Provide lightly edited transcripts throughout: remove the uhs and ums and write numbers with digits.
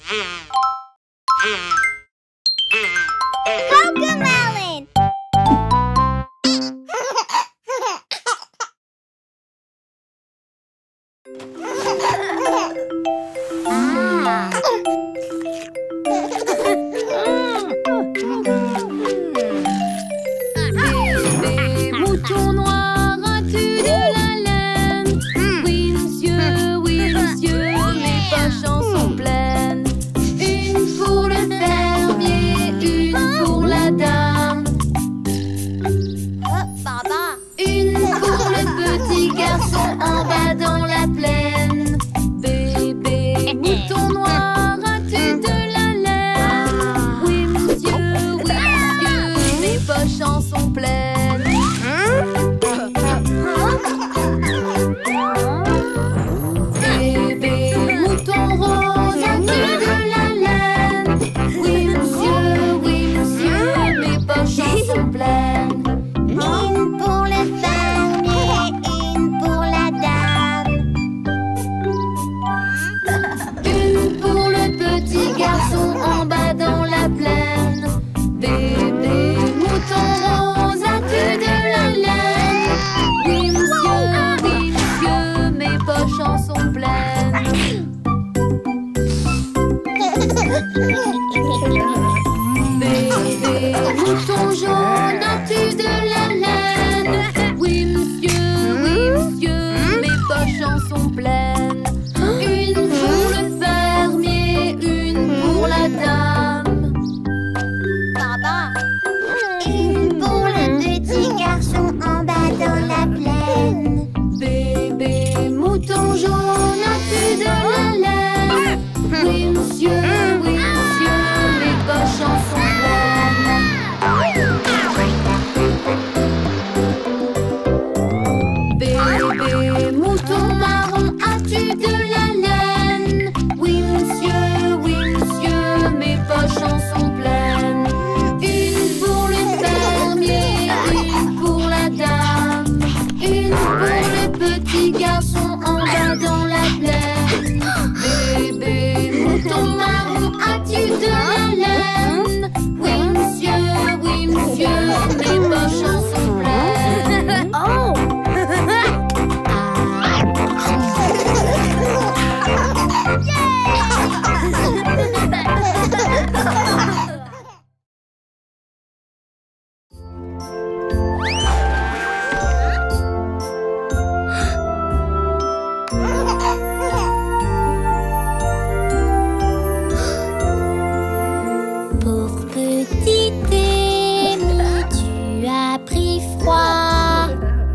Cocomelon! Bébé mouton noir, as-tu de la laine? Oui, monsieur, mes poches en sont pleines. Une pour le fermier, une pour la dame. Une pour le petit garçon en bas dans la plaine. Bébé mouton noir, as-tu de la laine? Oui, monsieur, mes poches en sont pleines. Bébé mouton rose, as-tu de la laine? Oui, monsieur, mes poches en sont pleines. Une pour le fermier, une pour la dame. Une pour le petit garçon en bas dans la plaine. Bébé mouton rose, as-tu de la laine? Oui, monsieur, mes poches en sont pleines. Bébé mouton jaune, as-tu de la laine? Oui, monsieur, mes poches en sont pleines. Une pour le fermier, une pour la dame. Une pour le petit garçon en bas dans la plaine. Bébé mouton jaune, as-tu de la laine? Oui, monsieur, mes poches en sont pleines. Bébé mouton marron, as-tu de la laine? Oui, monsieur, mes poches en sont pleines. Une pour le fermier, une pour la dame. Une pour le petit garçon en bas dans la plaine. Bébé mouton marron, as-tu de la laine? Oui, monsieur, mes poches en sont pleines. Oh! Pauvre petit Amy, tu as pris froid.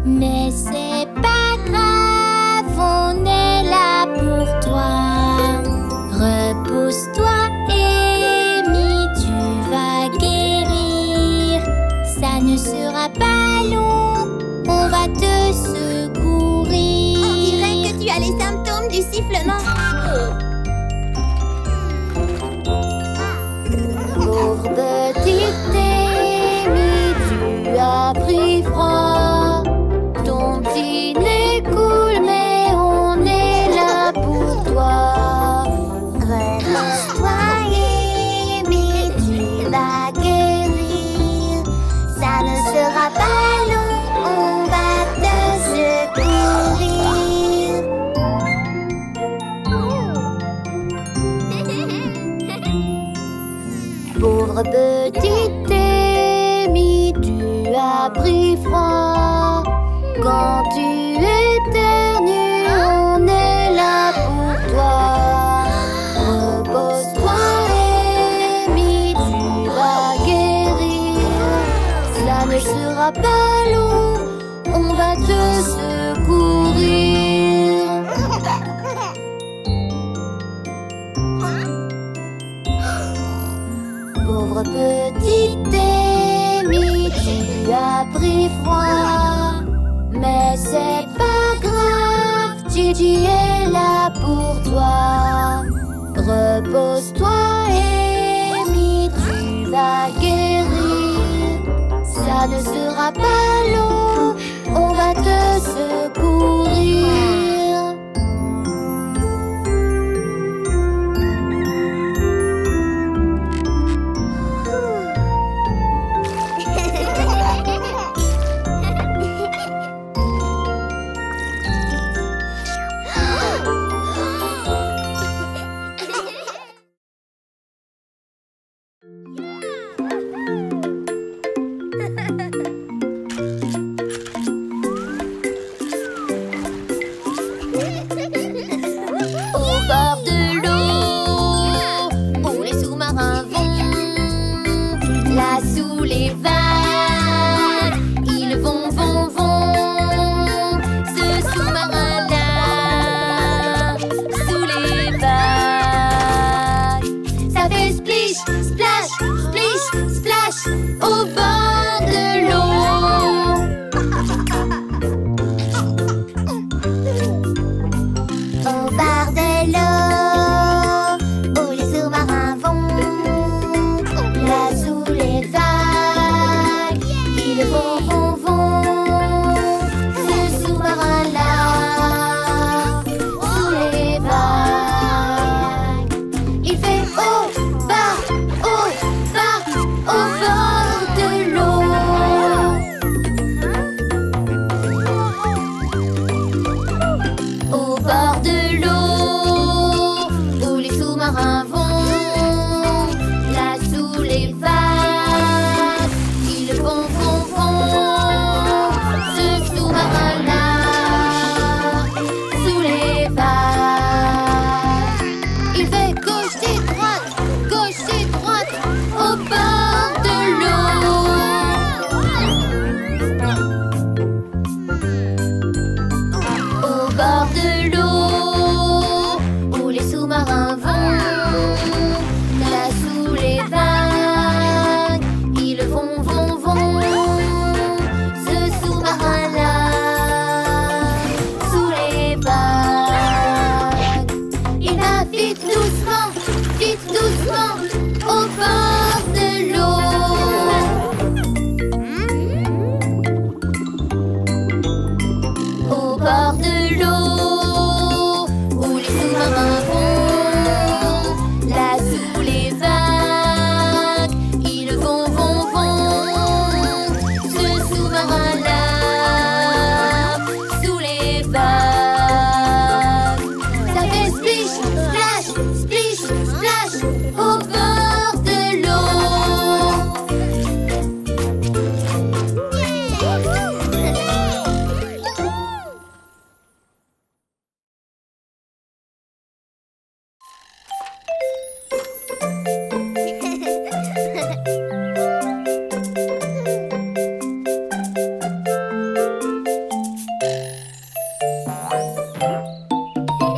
Mais c'est pas grave, on est là pour toi. Repose-toi, Amy, tu vas guérir. Ça ne sera pas long, on va te secourir. On dirait que tu as les symptômes du sifflement. Pauvre petite Amy, tu as pris froid. Ton petit nez coule, mais on est là pour toi. Repose-toi, Amy, tu vas guérir. Ça ne sera pas long, on va te secourir. Pauvre petite Amy, tu as pris froid. Quand tu éternues, on est là pour toi. Repose-toi, Amy, tu vas guérir. Ça ne sera pas long, on va te secourir. Pauvre petite Amy, tu as pris froid. Mais c'est pas grave, Gigi est là pour toi. Repose-toi, Amy, tu vas guérir. Ça ne sera pas long, on va te secourir. splish, splash, splish, splash, au bord de l'eau. Au bord de l'eau, où les sous-marins vont, là sous les vagues, ils vont. Ce sous-marin-là, sous les vagues, il fait haut, bas, au bord de l'eau. Au bord de l'eau, où les sous-marins vont, là sous les vagues, ils vont. Ce sous-marin-là, sous les vagues, il fait gauche et droite, au bord de l'eau. Au bord de l'eau, où les sous-marins vont, là sous les vagues, ils vont. Ce sous-marin-là, sous les vagues, il va vite doucement, au bord de l'eau. Au bord de l'eau, où les sous-marins vont, là sous les vagues, ils vont. Ce sous-marin-là, sous les vagues, ça fait splish, splash, au bord de l'eau.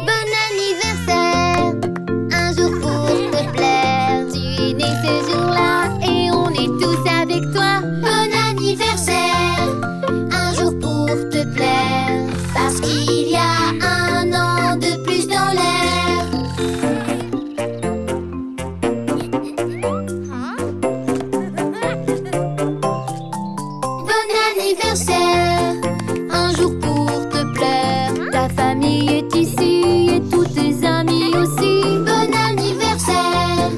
Bon anniversaire, un jour pour te plaire. Tu es né ce jour-là et on est tous avec toi. Bon anniversaire, un jour pour te plaire, parce qu'il y a un an de plus dans l'air. Bon anniversaire, un jour pour te plaire. Ta famille est ici et tous tes amis aussi. Bon anniversaire,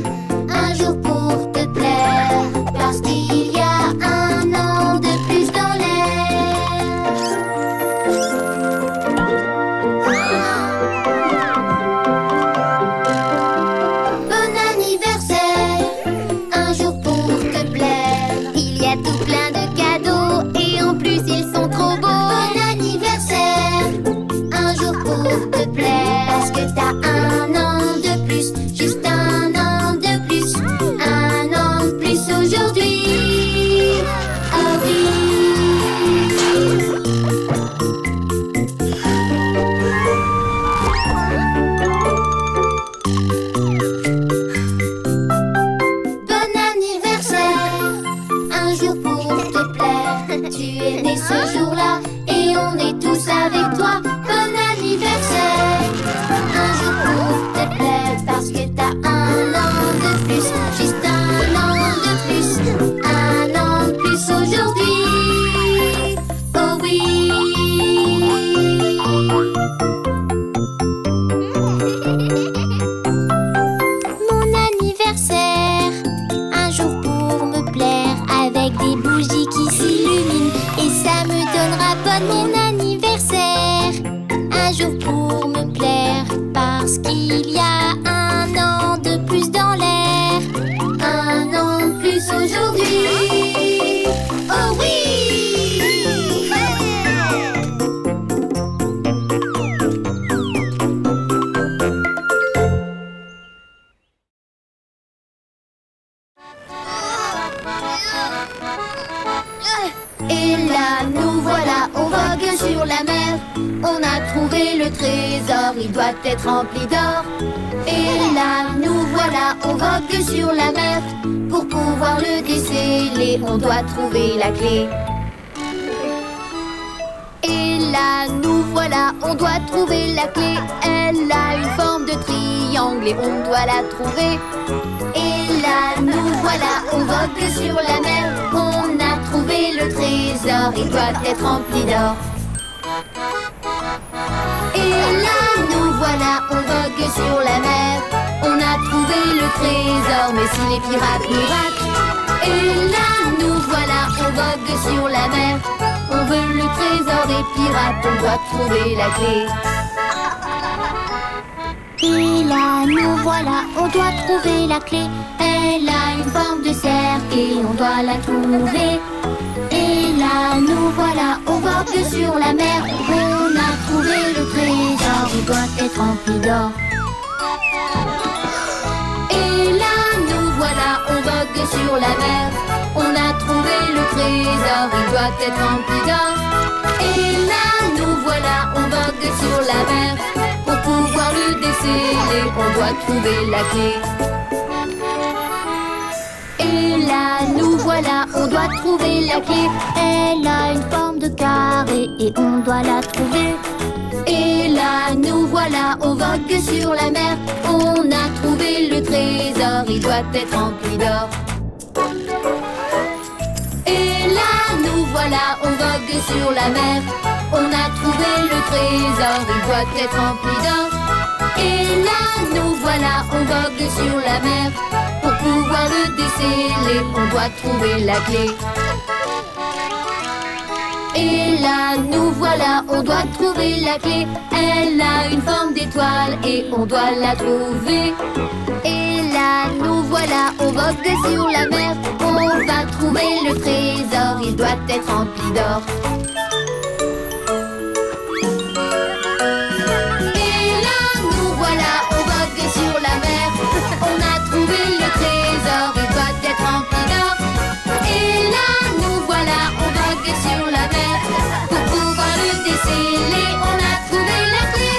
un jour pour te plaire, parce qu'il y a un an de plus dans l'air. Bon anniversaire, un jour pour te plaire. Il y a tout plein de cadeaux et en plus ils sont trop beaux. Bon anniversaire, un jour pour te plaire, parce que t'as un an de plus, juste un an de plus, un an de plus aujourd'hui. Oh oui. Bon anniversaire, un jour pour te plaire. Tu es né ce jour-là et on est tous avec toi. Bon anniversaire, un jour pour te plaire, parce que t'as un an de plus, juste un an de plus, un an de plus aujourd'hui. Oh oui. Mon anniversaire, un jour pour me plaire, avec des bougies qui s'illuminent et ça me donnera bonne. Mon anniversaire, un jour pour me plaire, parce qu'il y a un an de plus dans l'air, un an de plus aujourd'hui. Oh oui. Et là, nous voilà, on vogue sur la mer. On a trouvé le trésor, il doit être rempli d'or. Et là, nous voilà, voilà, on vogue sur la mer. Pour pouvoir le déceler, on doit trouver la clé. Et là, nous voilà, on doit trouver la clé. Elle a une forme de triangle et on doit la trouver. Et là, nous voilà, on vogue sur la mer. On a trouvé le trésor, il doit être rempli d'or. Et là, nous voilà, on vogue sur la mer. On a trouvé le trésor, mais si les pirates nous ratent. Et là, nous voilà, on vogue sur la mer. On veut le trésor des pirates, on doit trouver la clé. Et là, nous voilà, on doit trouver la clé. Elle a une forme de cercle et on doit la trouver. Et là, nous voilà, on vogue sur la mer. On a trouvé le trésor, il doit être rempli d'or. Et là, nous voilà, on vogue sur la mer. On a trouvé le trésor, il doit être rempli d'or. Et là, nous voilà, on vogue sur la mer. Pour pouvoir le déceler, on doit trouver la clé. Et là, nous voilà, on doit trouver la clé. Elle a une forme de carré et on doit la trouver. Et là, nous voilà, on vogue sur la mer. On a trouvé le trésor, il doit être rempli d'or. Et là, nous voilà, on vogue sur la mer. On a trouvé le trésor, il doit être rempli d'or. Et là, nous voilà, on vogue sur la mer. Pour pouvoir le déceler, on doit trouver la clé. Et là, nous voilà, on doit trouver la clé. Elle a une forme d'étoile et on doit la trouver. Et là, nous voilà, on vogue sur la mer. On va trouver le trésor, il doit être rempli d'or. Et là, nous voilà, on vogue sur la mer. On a trouvé le trésor, il doit être rempli d'or. Et là, nous voilà, on vogue sur la mer. Pour pouvoir le déceler, on a trouvé la clé.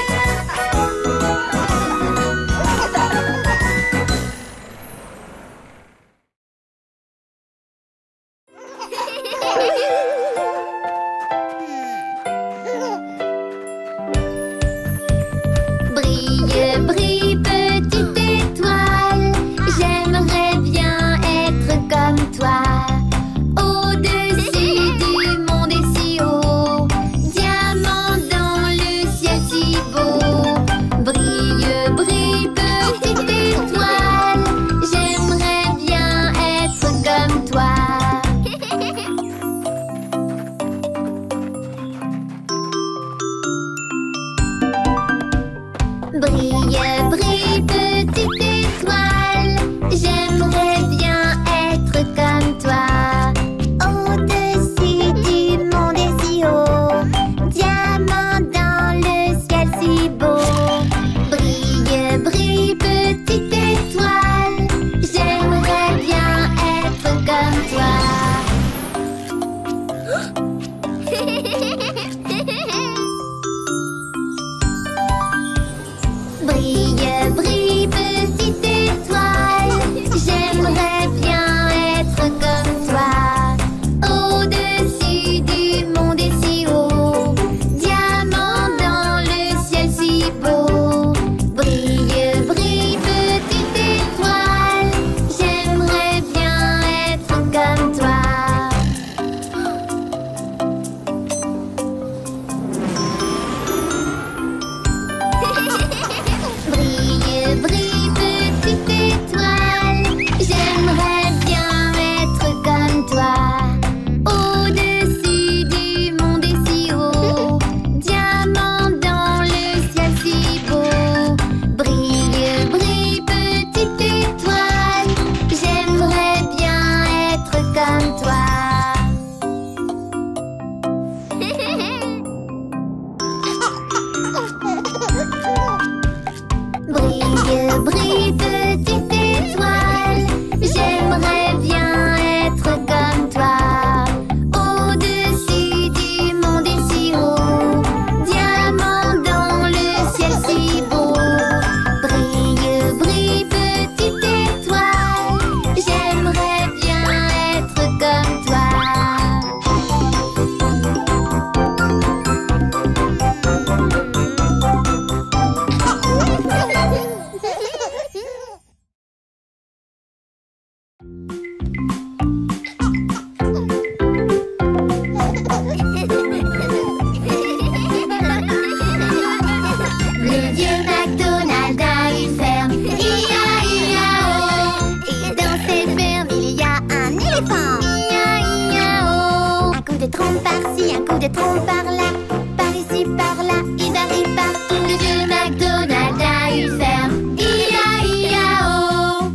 Des troncs par là, par ici, par là, il varie partout. Le vieux McDonald a une ferme, I-A-I-A-O.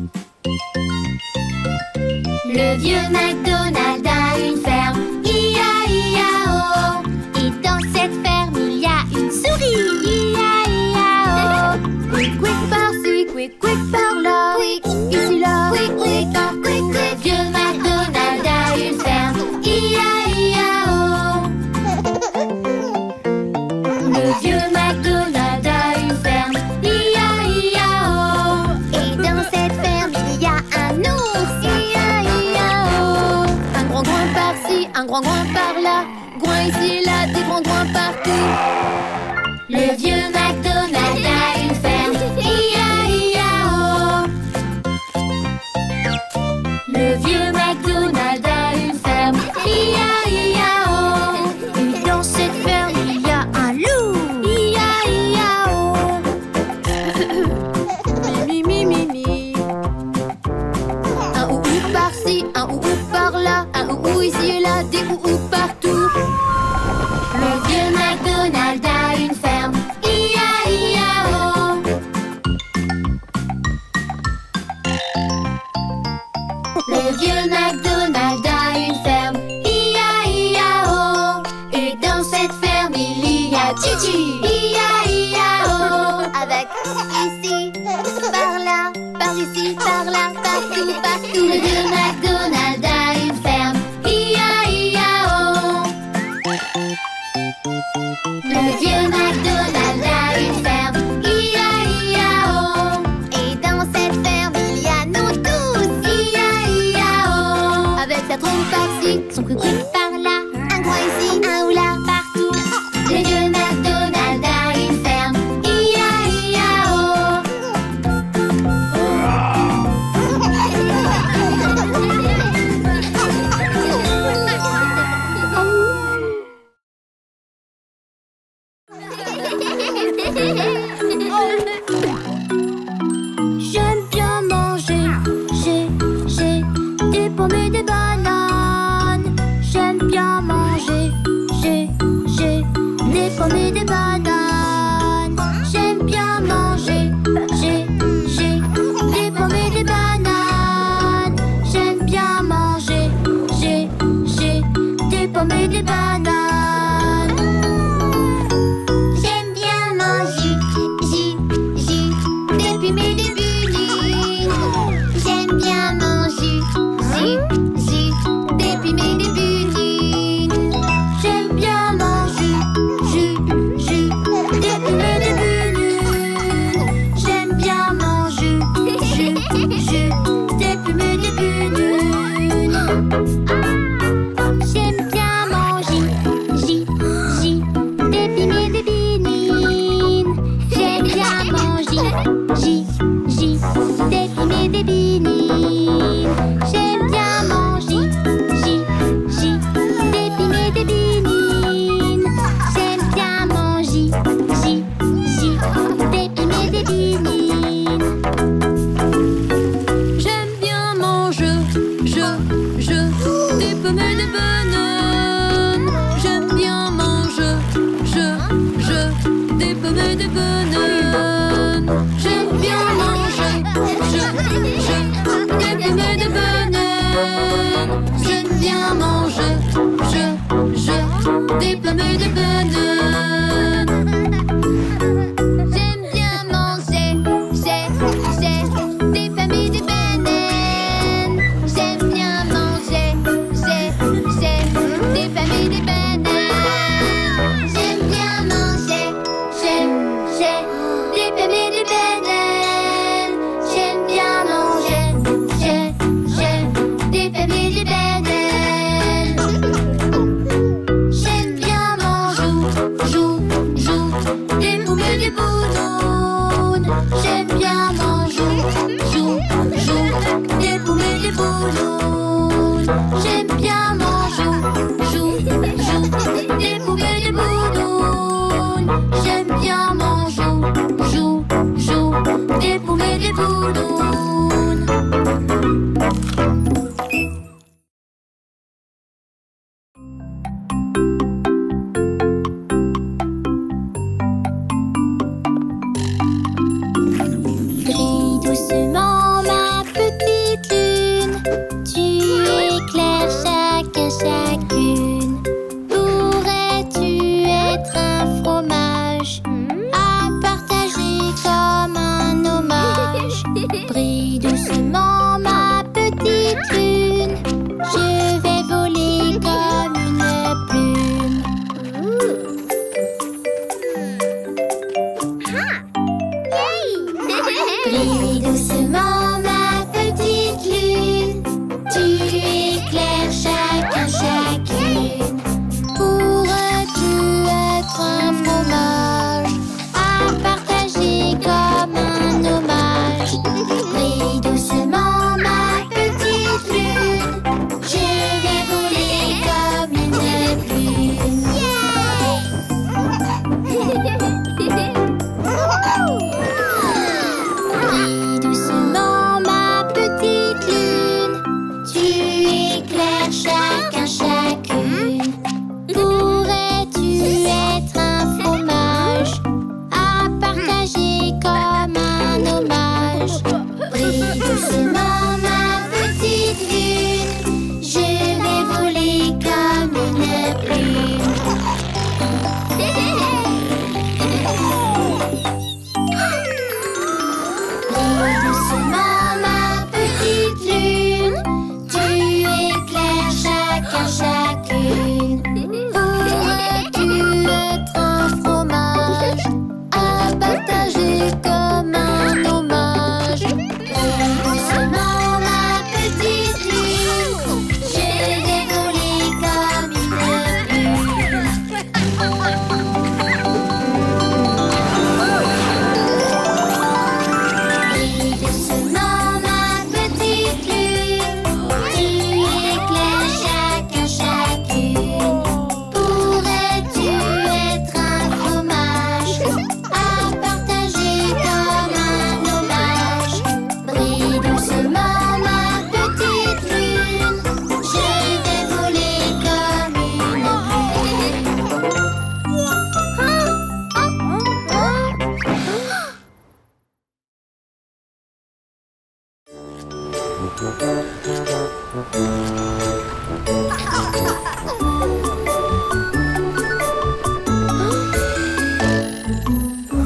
Le vieux McDonald a une ferme, I-A-I-A-O. Et dans cette ferme, il y a une souris, I-A-I-A-O. Quick, quick par-ci, quick, quick par-là. Quick, Ici, là, quick, quick, quick, quick. Le vieux McDonald a une ferme, I-A-I-A-O. Le vieux McDonald a une ferme, I-A-I-A-O. Et dans cette ferme, il y a un ours, I-A-I-A-O. un grand groin par-ci, un grand groin par-là. Groin ici, là, des grands groins partout. Le vieux McDonald a une ferme, I-A-I-A-O. Le vieux McDonald a une ferme, I-A-I-A-O. Et dans cette ferme, il y a un loup. I-A-I-A-O. Mi, mi, mi, mi. Un ou par-ci, un ou par-là. Un ou ici et là, des ou partout. Le vieux McDonald a une ferme, I-A-I-A-O. Le vieux McDonald a une ferme, I-A-I-A-O. Et dans cette ferme, il y a Gigi, I-A-I-A-O. Avec ici, par là, par ici, par là, partout, partout. Le vieux McDonald a une ferme, I-A-I-A-O. Le vieux McDonald a une ferme, I-A-I-A-O. Et dans cette ferme, il y a nous tous, I-A-I-A-O. Avec sa trompe par-ci, son quick Par là, un coin ici, un ou là, partout. Le vieux McDonald a une ferme, I-A-I-A-O. J'aime bien manger, j'ai des pommes et des bananes. J'aime bien manger, j'ai des pommes et des bananes. J'aime bien manger, j'ai des pommes et des bananes. J'aime bien manger, j'ai des pommes et des bananes. J'aime bien manger, des pommes et des bunines. J'aime bien manger, des pommes et des bunines. J'aime bien manger,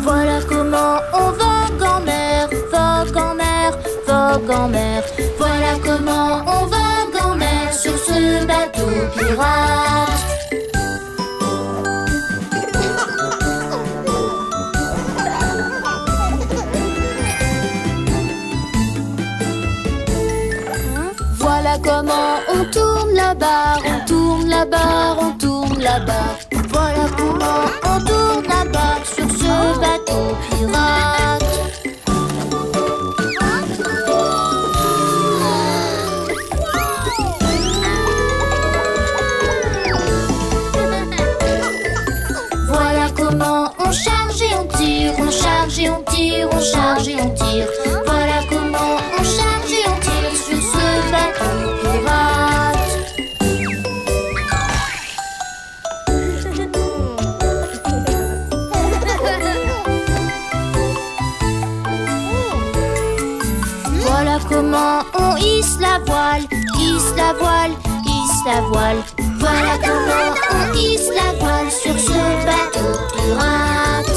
Voilà comment on vogue en mer, vogue en mer, vogue en mer. Voilà comment on vogue en mer sur ce bateau pirate. Voilà comment on tourne la barre, on tourne la barre, on tourne la barre. Voilà comment on tourne la barre sur ce bateau pirate. Voilà comment on charge et on tire, on charge et on tire, on charge et on tire. Voilà comment on charge et on tire sur ce bateau pirate. Voilà comment on hisse la voile, hisse la voile, hisse la voile. Voilà comment on hisse la voile sur ce bateau pirate.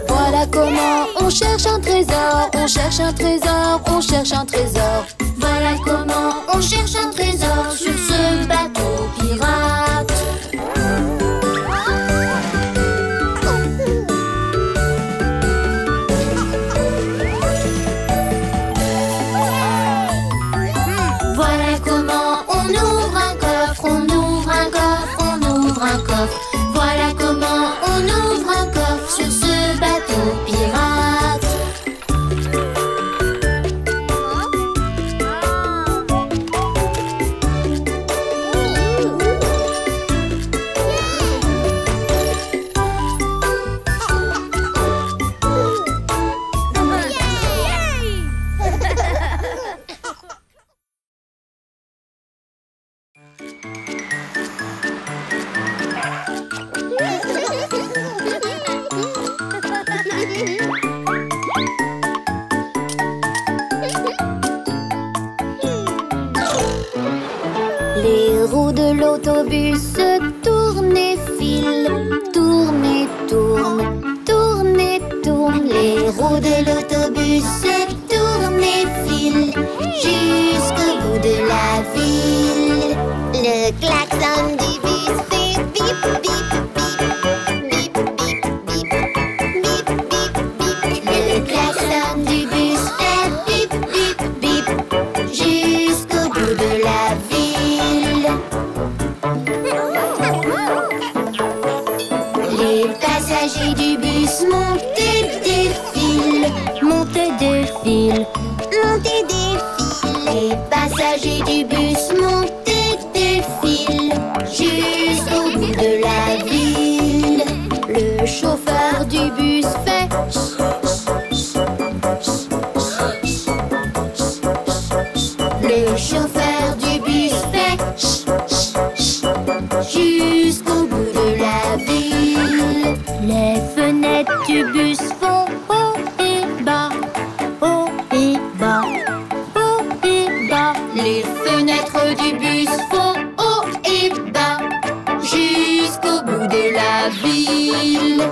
Voilà comment on cherche un trésor, on cherche un trésor, on cherche un trésor. Voilà comment on cherche un trésor sur ce bateau pirate. Voilà comment on ouvre un coffre, on ouvre un coffre, on ouvre un coffre. Voilà comment on ouvre un coffre sur ce bateau pirate. Les roues de l'autobus se tournent et filent, tournent et tournent, tournent et tournent. Les roues de l'autobus se tournent et filent jusqu'au bout de la ville. Le klaxon du bus fait bip bip bip, bip bip bip, bip bip bip. Le klaxon du bus fait bip bip bip jusqu'au bout de la ville. Les passagers du bus montent et défilent, montent et défilent, montent et défilent. Les passagers du bus montent et défilent jusqu'au bout de la ville. Le chauffeur du bus fait le chauffeur du bus fait jusqu'au bout de la ville. Les fenêtres du bus font haut et bas, haut et bas, haut et bas. Les fenêtres du bus font haut et bas jusqu'au bout de la ville.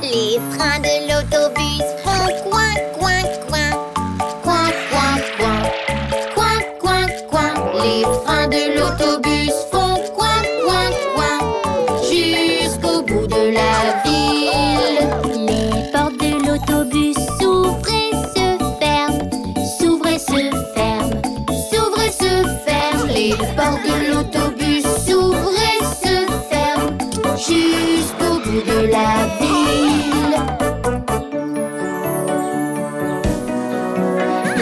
Les freins de l'autobus font coin, coin, coin, coin, coin, coin, coin, coin, coin. Les freins de l'autobus font coin, coin, coin, jusqu'au bout de la ville. Les portes de l'autobus s'ouvrent et se ferment, s'ouvrent et se ferment, s'ouvrent et se ferment. Les portes de l'autobus s'ouvrent et se ferment jusqu'au bout de la ville.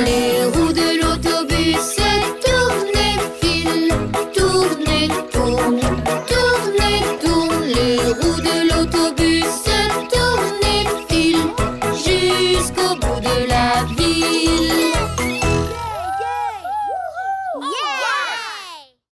Les roues de l'autobus se tournent et filent, tournent et tournent, tournent et tournent. Les roues de l'autobus